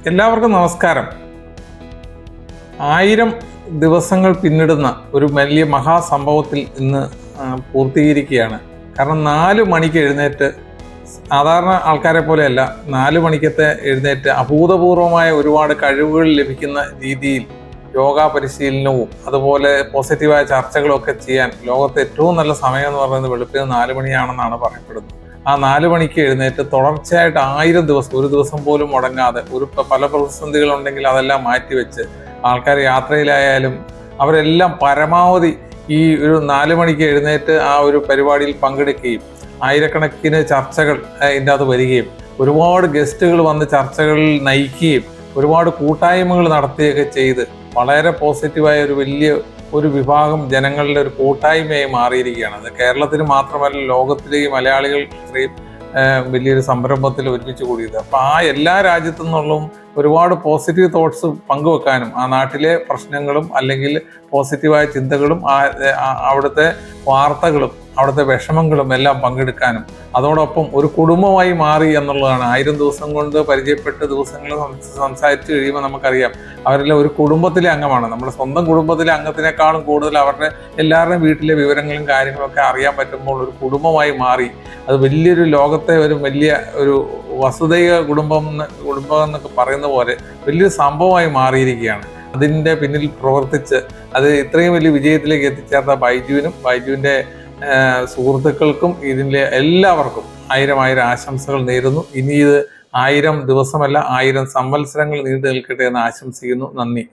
എല്ലാവർക്കും നമസ്കാരം. 1000 ദിവസങ്ങൾ പിന്നിടുന്ന ഒരു വലിയ മഹാസംഭവത്തിൽ ഇന്ന് പൂർത്തീകരിക്കുകയാണ്. കാരണം 4 മണിക്ക് എഴുന്നേറ്റ്, സാധാരണ ആൾക്കാരെ പോലെയല്ല, 4 മണിക്കത്തെ എഴുന്നേറ്റ് അഭൂതപൂർവമായ ഒരുപാട് കഴിവുകൾ ലഭിക്കുന്ന രീതിയിൽ യോഗ പരിശീലനവും അതുപോലെ പോസിറ്റീവായ ചർച്ചകളൊക്കെ ചെയ്യാൻ ലോകത്തെ ഏറ്റവും നല്ല സമയം എന്ന് പറയുന്നത് വെളുപ്പിന് 4 മണിയാണെന്നാണ് പറയപ്പെടുന്നത്. ആ 4 മണിക്ക് എഴുന്നേറ്റ് തുടർച്ചയായിട്ട് 1000 ദിവസം, ഒരു ദിവസം പോലും മുടങ്ങാതെ, പല പ്രതിസന്ധികളുണ്ടെങ്കിൽ അതെല്ലാം മാറ്റിവെച്ച് ആൾക്കാർ യാത്രയിലായാലും അവരെല്ലാം പരമാവധി ഈ ഒരു 4 മണിക്ക് എഴുന്നേറ്റ് ആ ഒരു പരിപാടിയിൽ പങ്കെടുക്കുകയും ആയിരക്കണക്കിന് ചർച്ചകൾ ഇതിൻ്റെ അകത്ത് വരികയും ഒരുപാട് ഗസ്റ്റുകൾ വന്ന് ചർച്ചകളിൽ നയിക്കുകയും ഒരുപാട് കൂട്ടായ്മകൾ നടത്തുകയൊക്കെ ചെയ്ത് വളരെ പോസിറ്റീവായ ഒരു വിഭാഗം ജനങ്ങളുടെ ഒരു കൂട്ടായ്മയായി മാറിയിരിക്കുകയാണ്. അത് കേരളത്തിന് മാത്രമല്ല, ലോകത്തിലെ ഈ മലയാളികൾ ഇത്രയും വലിയൊരു സംരംഭത്തിൽ ഒരുമിച്ച് കൂടിയത്. അപ്പോൾ ആ എല്ലാ രാജ്യത്തു നിന്നുള്ളതും ഒരുപാട് പോസിറ്റീവ് തോട്ട്സ് പങ്കുവെക്കാനും ആ നാട്ടിലെ പ്രശ്നങ്ങളും അല്ലെങ്കിൽ പോസിറ്റീവായ ചിന്തകളും അവിടുത്തെ വാർത്തകളും അവിടുത്തെ വിഷമങ്ങളും എല്ലാം പങ്കെടുക്കാനും അതോടൊപ്പം ഒരു കുടുംബമായി മാറി എന്നുള്ളതാണ്. 1000 ദിവസം കൊണ്ട് പരിചയപ്പെട്ട ദിവസങ്ങൾ സംസാരിച്ച് കഴിയുമ്പോൾ നമുക്കറിയാം അവരെല്ലാം ഒരു കുടുംബത്തിലെ അംഗമാണ്. നമ്മുടെ സ്വന്തം കുടുംബത്തിലെ അംഗത്തിനേക്കാളും കൂടുതൽ അവരുടെ എല്ലാവരുടെയും വീട്ടിലെ വിവരങ്ങളും കാര്യങ്ങളൊക്കെ അറിയാൻ പറ്റുമ്പോൾ ഒരു കുടുംബമായി മാറി. അത് വലിയൊരു ലോകത്തെ വലിയ ഒരു വസുദൈക കുടുംബം എന്നൊക്കെ പറയുന്ന പോലെ വലിയൊരു സംഭവമായി മാറിയിരിക്കുകയാണ്. അതിൻ്റെ പിന്നിൽ പ്രവർത്തിച്ച് അത് ഇത്രയും വലിയ വിജയത്തിലേക്ക് എത്തിച്ചേർത്ത ബൈജുവിൻ്റെ സുഹൃത്തുക്കൾക്കും ഇതിൻ്റെ എല്ലാവർക്കും 1000 ആശംസകൾ നേരുന്നു. ഇനി ഇത് 1000 ദിവസമല്ല, 1000 സംവത്സരങ്ങൾ നീണ്ടു നിൽക്കട്ടെ എന്ന് ആശംസിക്കുന്നു. നന്ദി.